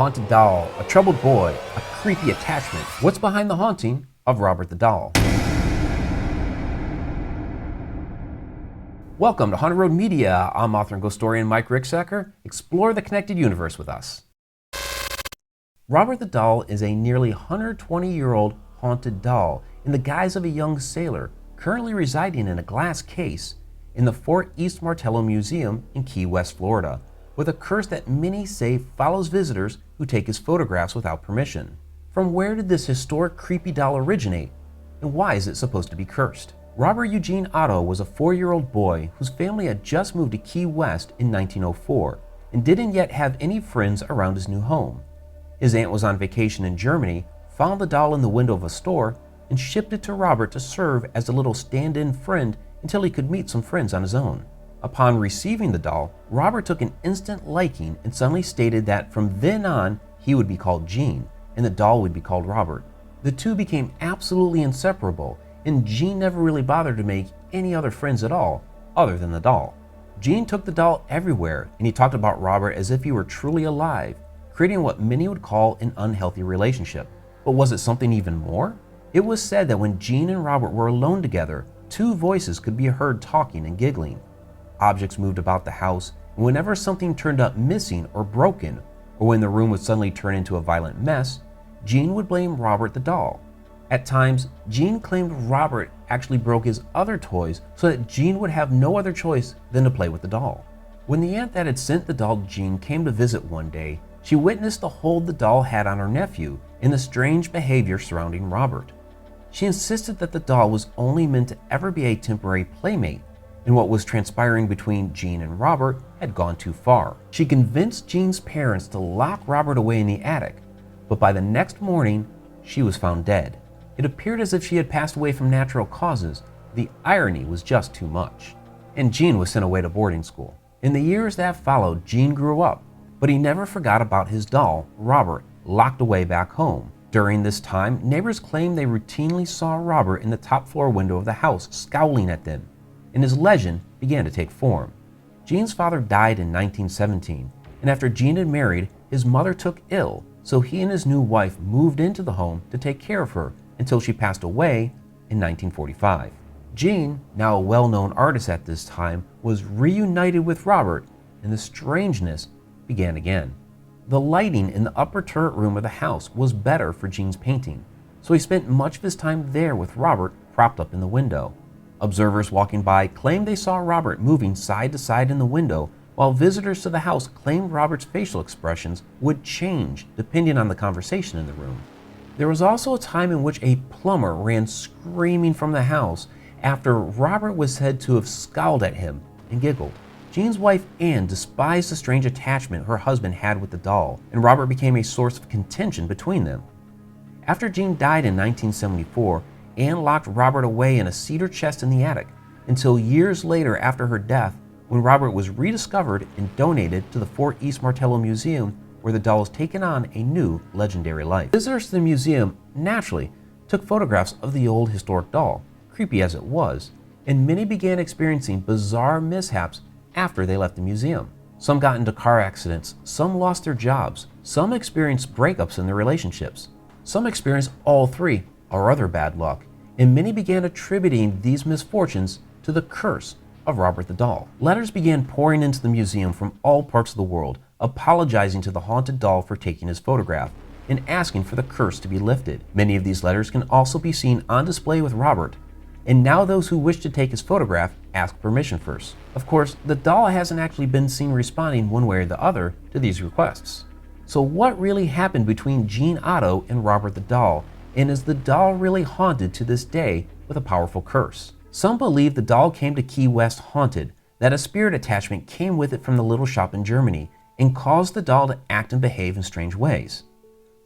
haunted doll, a troubled boy, a creepy attachment. What's behind the haunting of Robert the Doll? Welcome to Haunted Road Media. I'm author and ghost historian Mike Ricksecker. Explore the connected universe with us. Robert the Doll is a nearly 120-year-old haunted doll in the guise of a young sailor currently residing in a glass case in the Fort East Martello Museum in Key West, Florida, with a curse that many say follows visitors who take his photographs without permission. From where did this historic creepy doll originate, and why is it supposed to be cursed? Robert Eugene Otto was a 4-year-old boy whose family had just moved to Key West in 1904 and didn't yet have any friends around his new home. His aunt was on vacation in Germany, found the doll in the window of a store, and shipped it to Robert to serve as a little stand-in friend until he could meet some friends on his own. Upon receiving the doll, Robert took an instant liking and suddenly stated that from then on he would be called Gene and the doll would be called Robert. The two became absolutely inseparable, and Gene never really bothered to make any other friends at all other than the doll. Gene took the doll everywhere, and he talked about Robert as if he were truly alive, creating what many would call an unhealthy relationship. But was it something even more? It was said that when Gene and Robert were alone together, two voices could be heard talking and giggling. Objects moved about the house, and whenever something turned up missing or broken, or when the room would suddenly turn into a violent mess, Gene would blame Robert the doll. At times, Gene claimed Robert actually broke his other toys so that Gene would have no other choice than to play with the doll. When the aunt that had sent the doll Gene came to visit one day, she witnessed the hold the doll had on her nephew and the strange behavior surrounding Robert. She insisted that the doll was only meant to ever be a temporary playmate, and what was transpiring between Gene and Robert had gone too far. She convinced Gene's parents to lock Robert away in the attic, but by the next morning, she was found dead. It appeared as if she had passed away from natural causes. The irony was just too much. And Gene was sent away to boarding school. In the years that followed, Gene grew up, but he never forgot about his doll, Robert, locked away back home. During this time, neighbors claimed they routinely saw Robert in the top floor window of the house, scowling at them, and his legend began to take form. Gene's father died in 1917, and after Gene had married, his mother took ill, so he and his new wife moved into the home to take care of her until she passed away in 1945. Gene, now a well-known artist at this time, was reunited with Robert, and the strangeness began again. The lighting in the upper turret room of the house was better for Gene's painting, so he spent much of his time there with Robert propped up in the window. Observers walking by claimed they saw Robert moving side to side in the window, while visitors to the house claimed Robert's facial expressions would change depending on the conversation in the room. There was also a time in which a plumber ran screaming from the house after Robert was said to have scowled at him and giggled. Gene's wife Anne despised the strange attachment her husband had with the doll, and Robert became a source of contention between them. After Gene died in 1974, Anne locked Robert away in a cedar chest in the attic until years later after her death, when Robert was rediscovered and donated to the Fort East Martello Museum, where the doll has taken on a new legendary life. Visitors to the museum naturally took photographs of the old historic doll, creepy as it was, and many began experiencing bizarre mishaps after they left the museum. Some got into car accidents, some lost their jobs, some experienced breakups in their relationships, some experienced all three or other bad luck, and many began attributing these misfortunes to the curse of Robert the Doll. Letters began pouring into the museum from all parts of the world, apologizing to the haunted doll for taking his photograph and asking for the curse to be lifted. Many of these letters can also be seen on display with Robert, and now those who wish to take his photograph ask permission first. Of course, the doll hasn't actually been seen responding one way or the other to these requests. So what really happened between Gene Otto and Robert the Doll? And is the doll really haunted to this day with a powerful curse? Some believe the doll came to Key West haunted, that a spirit attachment came with it from the little shop in Germany and caused the doll to act and behave in strange ways.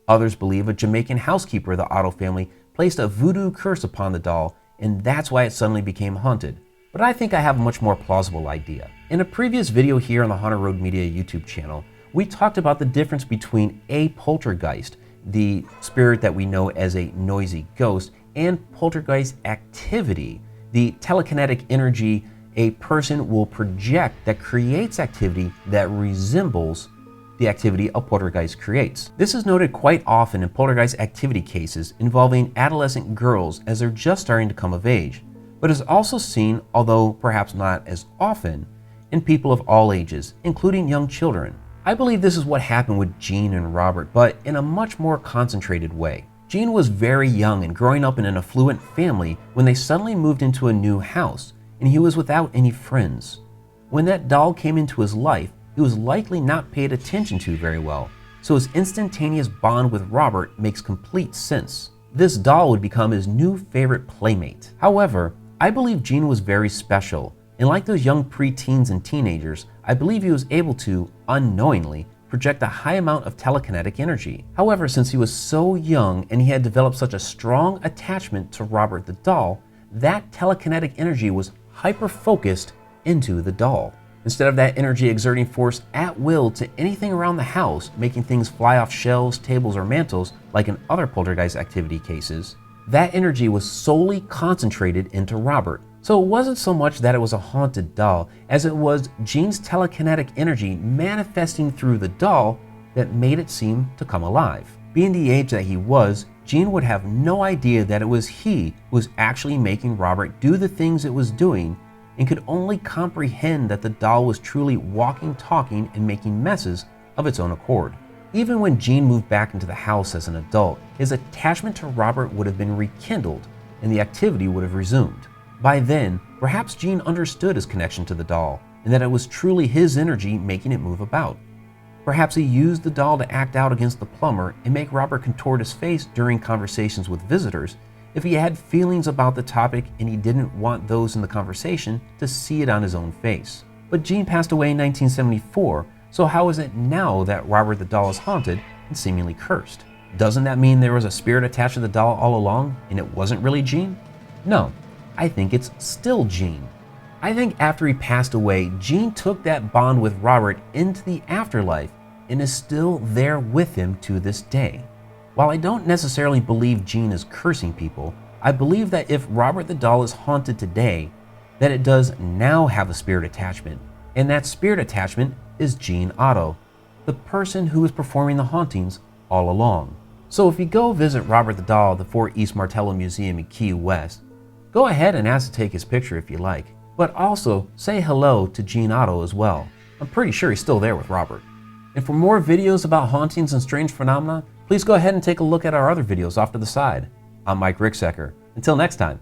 Others believe a Jamaican housekeeper of the Otto family placed a voodoo curse upon the doll, and that's why it suddenly became haunted. But I think I have a much more plausible idea. In a previous video here on the Haunted Road Media YouTube channel, we talked about the difference between a poltergeist, the spirit that we know as a noisy ghost, and poltergeist activity, the telekinetic energy a person will project that creates activity that resembles the activity a poltergeist creates. This is noted quite often in poltergeist activity cases involving adolescent girls as they're just starting to come of age, but is also seen, although perhaps not as often, in people of all ages, including young children. I believe this is what happened with Gene and Robert, but in a much more concentrated way. Gene was very young and growing up in an affluent family when they suddenly moved into a new house, and he was without any friends. When that doll came into his life, he was likely not paid attention to very well, so his instantaneous bond with Robert makes complete sense. This doll would become his new favorite playmate. However, I believe Gene was very special, and like those young preteens and teenagers, I believe he was able to, unknowingly, project a high amount of telekinetic energy. However, since he was so young and he had developed such a strong attachment to Robert the doll, that telekinetic energy was hyper-focused into the doll. Instead of that energy exerting force at will to anything around the house, making things fly off shelves, tables, or mantles, like in other poltergeist activity cases, that energy was solely concentrated into Robert. So it wasn't so much that it was a haunted doll, as it was Gene's telekinetic energy manifesting through the doll that made it seem to come alive. Being the age that he was, Gene would have no idea that it was he who was actually making Robert do the things it was doing, and could only comprehend that the doll was truly walking, talking, and making messes of its own accord. Even when Gene moved back into the house as an adult, his attachment to Robert would have been rekindled, and the activity would have resumed. By then, perhaps Gene understood his connection to the doll, and that it was truly his energy making it move about. Perhaps he used the doll to act out against the plumber and make Robert contort his face during conversations with visitors if he had feelings about the topic and he didn't want those in the conversation to see it on his own face. But Gene passed away in 1974, so how is it now that Robert the doll is haunted and seemingly cursed? Doesn't that mean there was a spirit attached to the doll all along and it wasn't really Gene? No, I think it's still Gene. I think after he passed away, Gene took that bond with Robert into the afterlife and is still there with him to this day. While I don't necessarily believe Gene is cursing people, I believe that if Robert the doll is haunted today, that it does now have a spirit attachment, and that spirit attachment is Gene Otto, the person who was performing the hauntings all along. So if you go visit Robert the doll at the Fort East Martello Museum in Key West, go ahead and ask to take his picture if you like, but also say hello to Gene Otto as well. I'm pretty sure he's still there with Robert. And for more videos about hauntings and strange phenomena, please go ahead and take a look at our other videos off to the side. I'm Mike Ricksecker. Until next time.